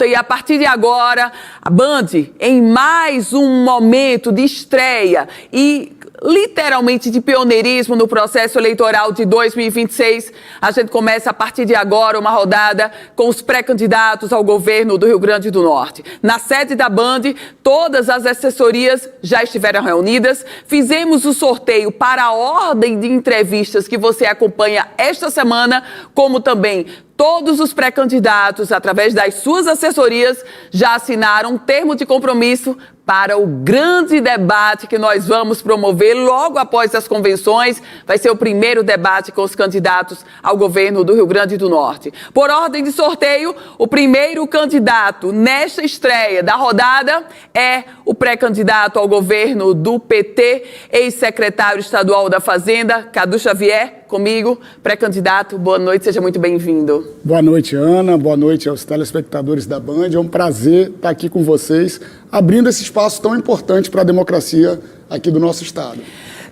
E a partir de agora, a Band, em mais um momento de estreia e literalmente de pioneirismo no processo eleitoral de 2026, a gente começa a partir de agora uma rodada com os pré-candidatos ao governo do Rio Grande do Norte. Na sede da Band, todas as assessorias já estiveram reunidas, fizemos o sorteio para a ordem de entrevistas que você acompanha esta semana, como também todos os pré-candidatos, através das suas assessorias, já assinaram um termo de compromisso para o grande debate que nós vamos promover logo após as convenções. Vai ser o primeiro debate com os candidatos ao governo do Rio Grande do Norte. Por ordem de sorteio, o primeiro candidato nesta estreia da rodada é o pré-candidato ao governo do PT, ex-secretário estadual da Fazenda, Cadu Xavier, comigo, pré-candidato. Boa noite, seja muito bem-vindo. Boa noite, Ana. Boa noite aos telespectadores da Band. É um prazer estar aqui com vocês, abrindo esse espaço tão importante para a democracia aqui do nosso estado.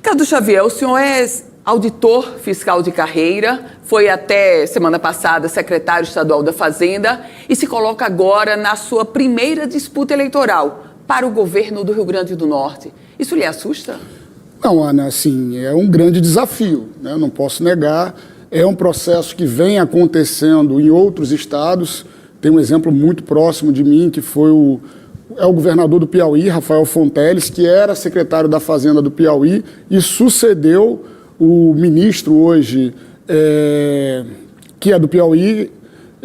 Cadu Xavier, o senhor é auditor fiscal de carreira, foi até semana passada secretário estadual da Fazenda e se coloca agora na sua primeira disputa eleitoral para o governo do Rio Grande do Norte. Isso lhe assusta? Não, Ana, assim, é um grande desafio, né? Eu não posso negar. É um processo que vem acontecendo em outros estados. Tem um exemplo muito próximo de mim, que foi o governador do Piauí, Rafael Fonteles, que era secretário da Fazenda do Piauí e sucedeu o ministro hoje, que é do Piauí.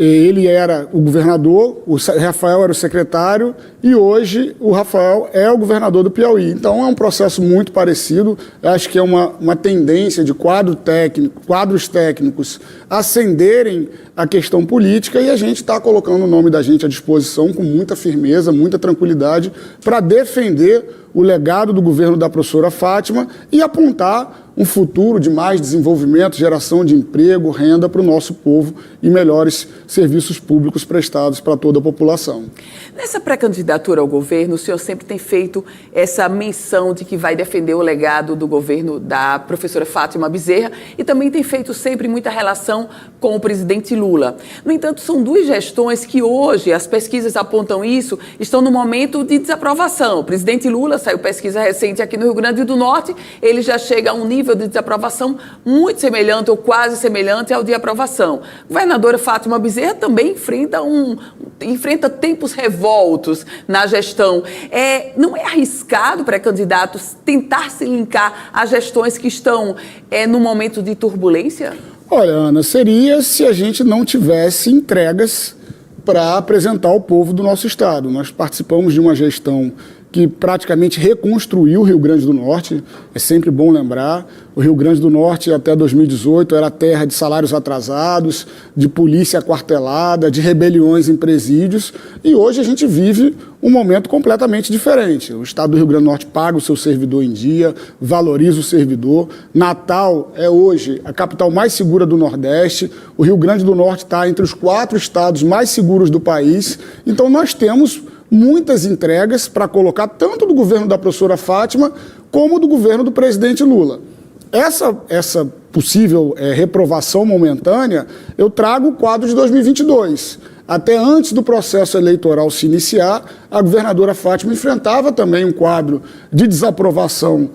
Ele era o governador, o Rafael era o secretário e hoje o Rafael é o governador do Piauí. Então é um processo muito parecido. Eu acho que é uma tendência de quadros técnicos ascenderem a questão política e a gente está colocando o nome da gente à disposição com muita firmeza, muita tranquilidade para defender o legado do governo da professora Fátima e apontar um futuro de mais desenvolvimento, geração de emprego, renda para o nosso povo e melhores serviços públicos prestados para toda a população. Nessa pré-candidatura ao governo, o senhor sempre tem feito essa menção de que vai defender o legado do governo da professora Fátima Bezerra e também tem feito sempre muita relação com o presidente Lula. No entanto, são duas gestões que hoje, as pesquisas apontam isso, estão no momento de desaprovação. O presidente Lula, saiu pesquisa recente aqui no Rio Grande do Norte, ele já chega a um nível de desaprovação muito semelhante ou quase semelhante ao de aprovação. A governadora Fátima Bezerra também enfrenta tempos revoltos na gestão. Não é arriscado para candidatos tentar se linkar a gestões que estão no momento de turbulência? Olha, Ana, seria se a gente não tivesse entregas para apresentar ao povo do nosso estado. Nós participamos de uma gestão que praticamente reconstruiu o Rio Grande do Norte. É sempre bom lembrar, o Rio Grande do Norte até 2018 era terra de salários atrasados, de polícia aquartelada, de rebeliões em presídios, e hoje a gente vive um momento completamente diferente. O estado do Rio Grande do Norte paga o seu servidor em dia, valoriza o servidor. Natal é hoje a capital mais segura do Nordeste, o Rio Grande do Norte está entre os 4 estados mais seguros do país, então nós temos muitas entregas para colocar tanto do governo da professora Fátima como do governo do presidente Lula. Essa possível reprovação momentânea, eu trago o quadro de 2022. Até antes do processo eleitoral se iniciar, a governadora Fátima enfrentava também um quadro de desaprovação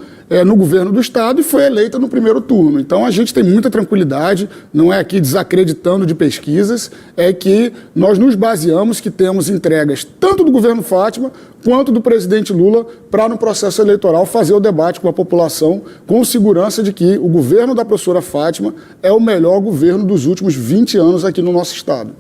no governo do estado e foi eleita no primeiro turno. Então a gente tem muita tranquilidade, não é aqui desacreditando de pesquisas, é que nós nos baseamos que temos entregas tanto do governo Fátima quanto do presidente Lula para no processo eleitoral fazer o debate com a população com segurança de que o governo da professora Fátima é o melhor governo dos últimos 20 anos aqui no nosso estado.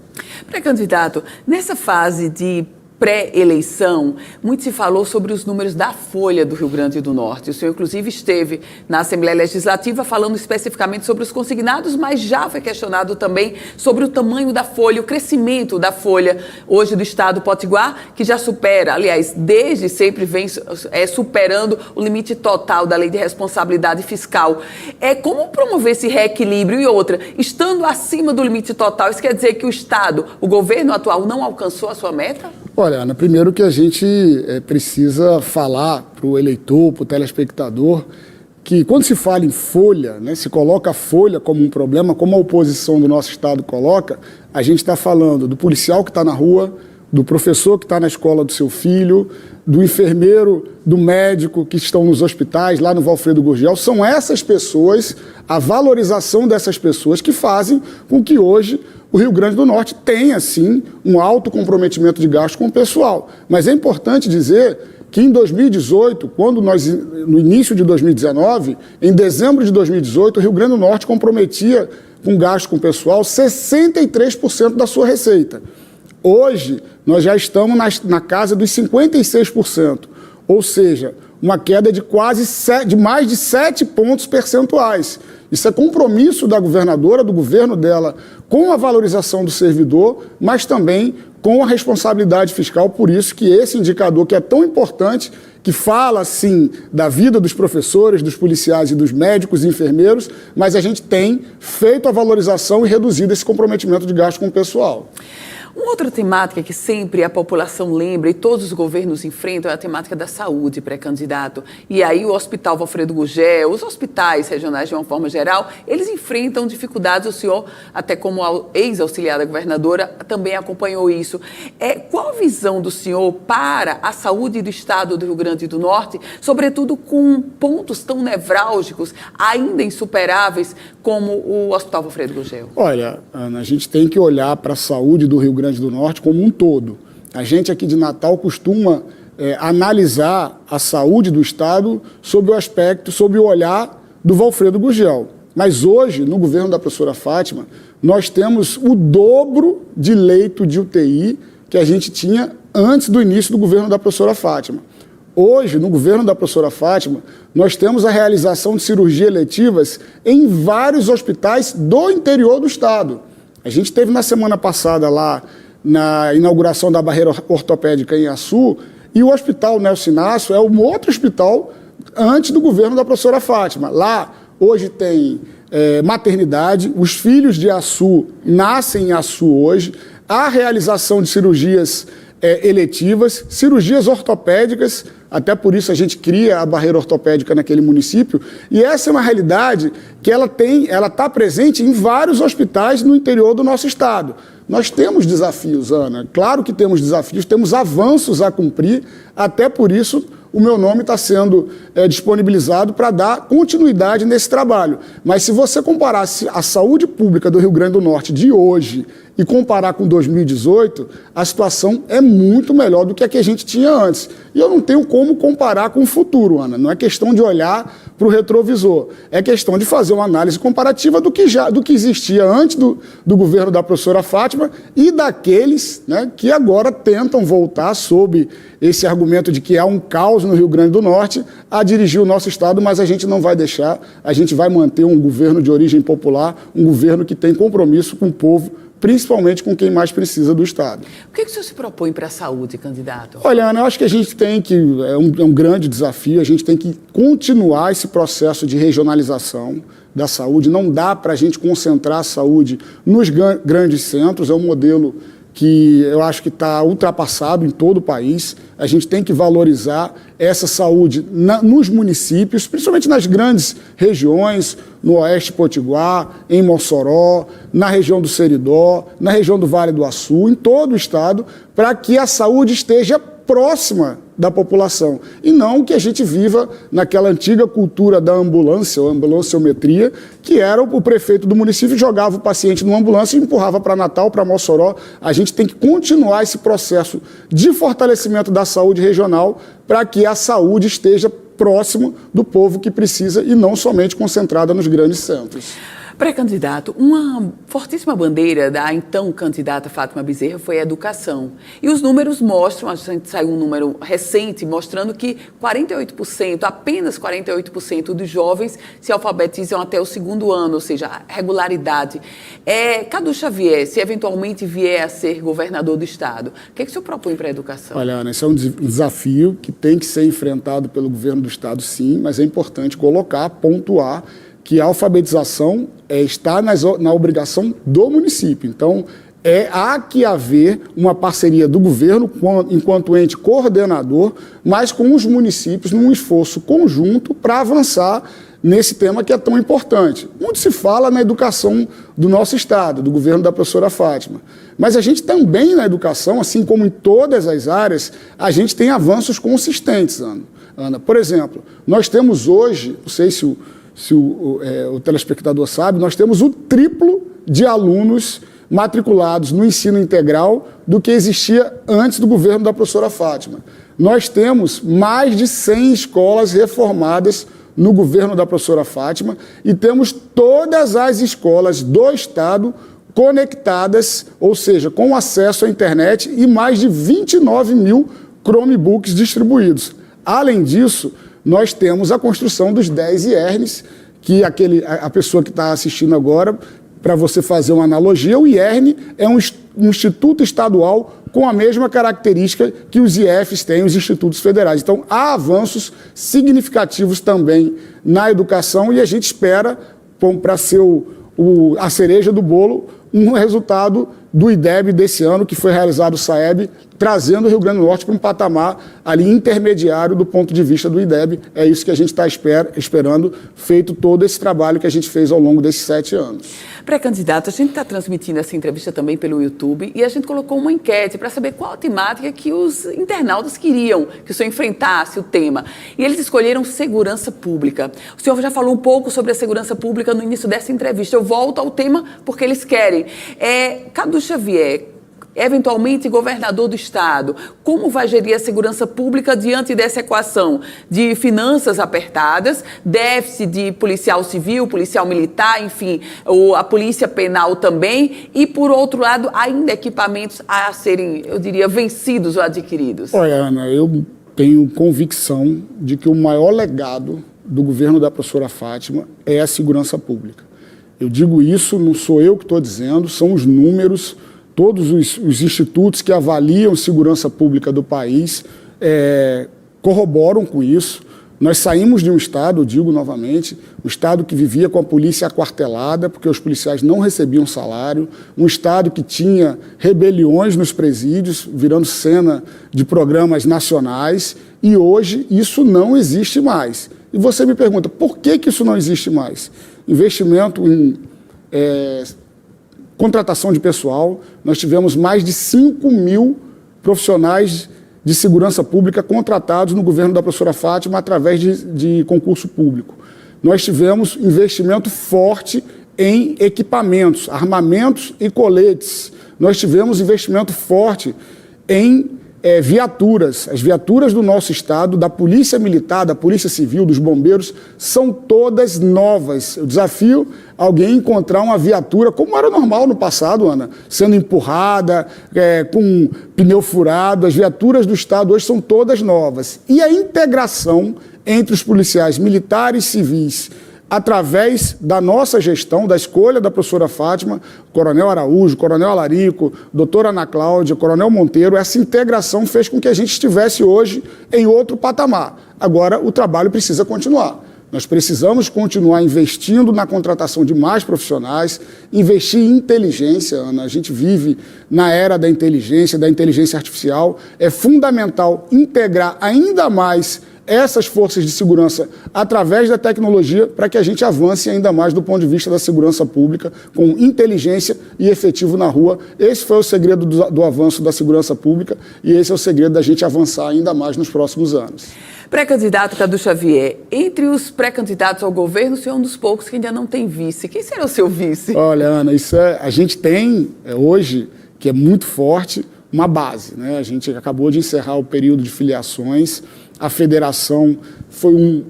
Pré-candidato, nessa fase de pré-eleição, muito se falou sobre os números da Folha do Rio Grande do Norte. O senhor, inclusive, esteve na Assembleia Legislativa falando especificamente sobre os consignados, mas já foi questionado também sobre o tamanho da folha, o crescimento da folha hoje do estado do Potiguar, que já supera, aliás, desde sempre vem superando o limite total da Lei de Responsabilidade Fiscal. Como promover esse reequilíbrio? E outra, estando acima do limite total, isso quer dizer que o estado, o governo atual, não alcançou a sua meta? Olha, Ana, primeiro que a gente precisa falar para o eleitor, para o telespectador, que quando se fala em folha, né, se coloca a folha como um problema, como a oposição do nosso estado coloca, a gente está falando do policial que está na rua, do professor que está na escola do seu filho, do enfermeiro, do médico que estão nos hospitais, lá no Valfredo Gurgel. São essas pessoas, a valorização dessas pessoas que fazem com que hoje o Rio Grande do Norte tenha, sim, um alto comprometimento de gasto com o pessoal. Mas é importante dizer que em 2018, no início de 2019, em dezembro de 2018, o Rio Grande do Norte comprometia com gasto com o pessoal 63% da sua receita. Hoje, nós já estamos na casa dos 56%, ou seja, uma queda de mais de 7 pontos percentuais. Isso é compromisso da governadora, do governo dela, com a valorização do servidor, mas também com a responsabilidade fiscal. Por isso que esse indicador, que é tão importante, que fala, sim, da vida dos professores, dos policiais e dos médicos e enfermeiros, mas a gente tem feito a valorização e reduzido esse comprometimento de gasto com o pessoal. Uma outra temática que sempre a população lembra e todos os governos enfrentam é a temática da saúde, pré-candidato. E aí o Hospital Valfredo Gurgel, os hospitais regionais de uma forma geral, eles enfrentam dificuldades. O senhor, até como ex-auxiliar da governadora, também acompanhou isso. Qual a visão do senhor para a saúde do estado do Rio Grande do Norte, sobretudo com pontos tão nevrálgicos, ainda insuperáveis, como o Hospital Valfredo Gurgel? Olha, Ana, a gente tem que olhar para a saúde do Rio Grande do Norte como um todo. A gente aqui de Natal costuma analisar a saúde do estado sob o olhar do Valfredo Gurgel. Mas hoje, no governo da professora Fátima, nós temos o dobro de leito de UTI que a gente tinha antes do início do governo da professora Fátima. Hoje, no governo da professora Fátima, nós temos a realização de cirurgias eletivas em vários hospitais do interior do estado. A gente teve na semana passada lá, na inauguração da barreira ortopédica em Açu, e o Hospital Nelson Inácio é um outro hospital antes do governo da professora Fátima. Lá, hoje tem maternidade, os filhos de Açu nascem em Açu hoje, há realização de cirurgias eletivas, cirurgias ortopédicas, até por isso a gente cria a barreira ortopédica naquele município, e essa é uma realidade que ela está presente em vários hospitais no interior do nosso estado. Nós temos desafios, Ana, claro que temos desafios, temos avanços a cumprir, até por isso o meu nome está sendo disponibilizado para dar continuidade nesse trabalho. Mas se você comparasse a saúde pública do Rio Grande do Norte de hoje e comparar com 2018, a situação é muito melhor do que a que a gente tinha antes. E eu não tenho como comparar com o futuro, Ana. Não é questão de olhar para o retrovisor. É questão de fazer uma análise comparativa do que existia antes do governo da professora Fátima e daqueles, né, que agora tentam voltar sob esse argumento de que há um caos no Rio Grande do Norte a dirigir o nosso estado, mas a gente não vai deixar, a gente vai manter um governo de origem popular, um governo que tem compromisso com o povo, principalmente com quem mais precisa do estado. O que o senhor se propõe para a saúde, candidato? Olha, Ana, eu acho que a gente tem que, é um grande desafio, a gente tem que continuar esse processo de regionalização da saúde. Não dá para a gente concentrar a saúde nos grandes centros, é um modelo que eu acho que está ultrapassado em todo o país. A gente tem que valorizar essa saúde nos municípios, principalmente nas grandes regiões, no Oeste Potiguar, em Mossoró, na região do Seridó, na região do Vale do Açu, em todo o estado, para que a saúde esteja próxima da população e não que a gente viva naquela antiga cultura da ambulância, ou ambulanciometria, que era o prefeito do município jogava o paciente numa ambulância e empurrava para Natal, para Mossoró. A gente tem que continuar esse processo de fortalecimento da saúde regional para que a saúde esteja próximo do povo que precisa e não somente concentrada nos grandes centros. Pré-candidato, uma fortíssima bandeira da então candidata Fátima Bezerra foi a educação. E os números mostram, a gente saiu um número recente mostrando que 48%, apenas 48% dos jovens se alfabetizam até o 2º ano, ou seja, a regularidade. Cadu Xavier, se eventualmente vier a ser governador do estado, o que o senhor propõe para a educação? Olha, Ana, esse é um desafio que tem que ser enfrentado pelo governo do estado, sim, mas é importante colocar, pontuar, que a alfabetização está na obrigação do município. Então, há que haver uma parceria do governo, enquanto ente coordenador, mas com os municípios, num esforço conjunto para avançar nesse tema que é tão importante. Muito se fala na educação do nosso Estado, do governo da professora Fátima. Mas a gente também, na educação, assim como em todas as áreas, a gente tem avanços consistentes, Ana. Por exemplo, nós temos hoje, não sei se o telespectador sabe, nós temos o triplo de alunos matriculados no ensino integral do que existia antes do governo da professora Fátima. Nós temos mais de 100 escolas reformadas no governo da professora Fátima e temos todas as escolas do Estado conectadas, ou seja, com acesso à internet e mais de 29 mil Chromebooks distribuídos. Além disso, nós temos a construção dos 10 IERNs, que a pessoa que está assistindo agora, para você fazer uma analogia, o IERN é um instituto estadual com a mesma característica que os IEFs têm, os institutos federais. Então, há avanços significativos também na educação e a gente espera, para ser a cereja do bolo, um resultado do IDEB desse ano, que foi realizado o SAEB, trazendo o Rio Grande do Norte para um patamar ali intermediário do ponto de vista do IDEB. É isso que a gente está esperando, feito todo esse trabalho que a gente fez ao longo desses 7 anos. Pré-candidato, a gente está transmitindo essa entrevista também pelo YouTube e a gente colocou uma enquete para saber qual a temática que os internautas queriam que o senhor enfrentasse o tema. E eles escolheram segurança pública. O senhor já falou um pouco sobre a segurança pública no início dessa entrevista. Eu volto ao tema porque eles querem. Cadu Xavier, eventualmente governador do Estado, como vai gerir a segurança pública diante dessa equação de finanças apertadas, déficit de policial civil, policial militar, enfim, ou a polícia penal também, e, por outro lado, ainda equipamentos a serem, eu diria, vencidos ou adquiridos? Olha, Ana, eu tenho convicção de que o maior legado do governo da professora Fátima é a segurança pública. Eu digo isso, não sou eu que estou dizendo, são os números. Todos os institutos que avaliam segurança pública do país corroboram com isso. Nós saímos de um Estado, eu digo novamente, um Estado que vivia com a polícia aquartelada, porque os policiais não recebiam salário, um Estado que tinha rebeliões nos presídios, virando cena de programas nacionais, e hoje isso não existe mais. E você me pergunta, por que isso não existe mais? Investimento em contratação de pessoal, nós tivemos mais de 5 mil profissionais de segurança pública contratados no governo da professora Fátima através de concurso público. Nós tivemos investimento forte em equipamentos, armamentos e coletes. Nós tivemos investimento forte em viaturas. As viaturas do nosso Estado, da Polícia Militar, da Polícia Civil, dos bombeiros, são todas novas. Eu desafio alguém a encontrar uma viatura, como era normal no passado, Ana, sendo empurrada, com pneu furado. As viaturas do Estado hoje são todas novas. E a integração entre os policiais militares e civis, através da nossa gestão, da escolha da professora Fátima, Coronel Araújo, Coronel Alarico, doutora Ana Cláudia, Coronel Monteiro, essa integração fez com que a gente estivesse hoje em outro patamar. Agora, o trabalho precisa continuar. Nós precisamos continuar investindo na contratação de mais profissionais, investir em inteligência, Ana. A gente vive na era da inteligência artificial. É fundamental integrar ainda mais essas forças de segurança através da tecnologia para que a gente avance ainda mais do ponto de vista da segurança pública, com inteligência e efetivo na rua. Esse foi o segredo do avanço da segurança pública e esse é o segredo da gente avançar ainda mais nos próximos anos. Pré-candidato Cadu Xavier, entre os pré-candidatos ao governo, o senhor é um dos poucos que ainda não tem vice. Quem será o seu vice? Olha, Ana, a gente tem hoje, que é muito forte, uma base, né? A gente acabou de encerrar o período de filiações. A federação foi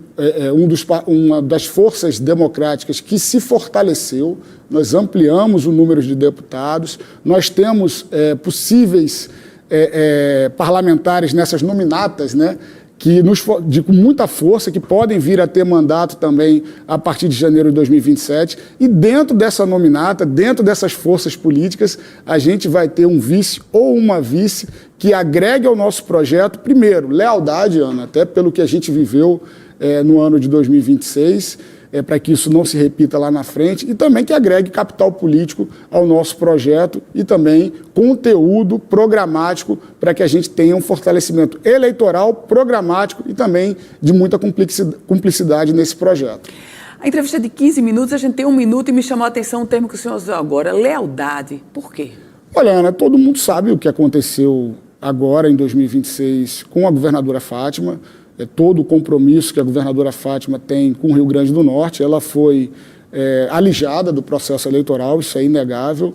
uma das forças democráticas que se fortaleceu. Nós ampliamos o número de deputados. Nós temos possíveis parlamentares nessas nominatas, né? Com muita força, que podem vir a ter mandato também a partir de janeiro de 2027. E dentro dessa nominata, dentro dessas forças políticas, a gente vai ter um vice ou uma vice que agregue ao nosso projeto, primeiro, lealdade, Ana, até pelo que a gente viveu no ano de 2026, para que isso não se repita lá na frente, e também que agregue capital político ao nosso projeto e também conteúdo programático para que a gente tenha um fortalecimento eleitoral, programático e também de muita cumplicidade nesse projeto. A entrevista é de 15 minutos, a gente tem 1 minuto e me chamou a atenção um termo que o senhor usou agora, lealdade. Por quê? Olha, Ana, todo mundo sabe o que aconteceu agora em 2026 com a governadora Fátima, todo o compromisso que a governadora Fátima tem com o Rio Grande do Norte. Ela foi alijada do processo eleitoral, isso é inegável,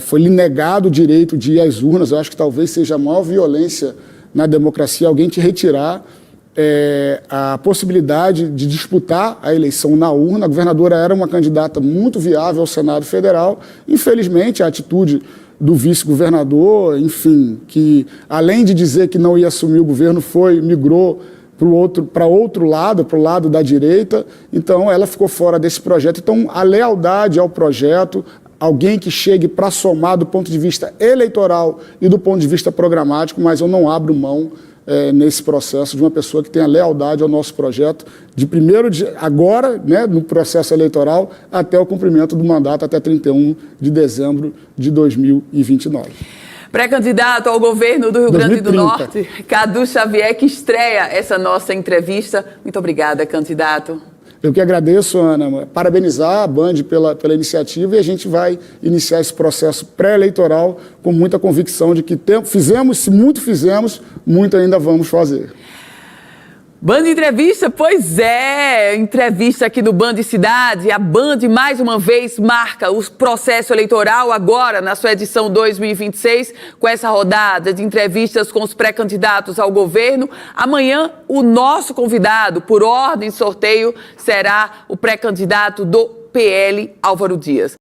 foi lhe negado o direito de ir às urnas. Eu acho que talvez seja a maior violência na democracia alguém te retirar a possibilidade de disputar a eleição na urna. A governadora era uma candidata muito viável ao Senado Federal. Infelizmente, a atitude do vice-governador, enfim, que além de dizer que não ia assumir o governo, migrou para outro lado, para o lado da direita. Então, ela ficou fora desse projeto. Então, a lealdade ao projeto, alguém que chegue para somar do ponto de vista eleitoral e do ponto de vista programático, mas eu não abro mão nesse processo de uma pessoa que tenha lealdade ao nosso projeto, agora, né, no processo eleitoral, até o cumprimento do mandato, até 31 de dezembro de 2029. Pré-candidato ao governo do Rio 2030. Grande do Norte, Cadu Xavier, que estreia essa nossa entrevista. Muito obrigada, candidato. Eu que agradeço, Ana, parabenizar a Band pela iniciativa, e a gente vai iniciar esse processo pré-eleitoral com muita convicção de que fizemos, se muito fizemos, muito ainda vamos fazer. Band Entrevista, pois é, entrevista aqui do Band Cidade. A Band, mais uma vez, marca o processo eleitoral agora, na sua edição 2026, com essa rodada de entrevistas com os pré-candidatos ao governo. Amanhã, o nosso convidado, por ordem de sorteio, será o pré-candidato do PL, Álvaro Dias.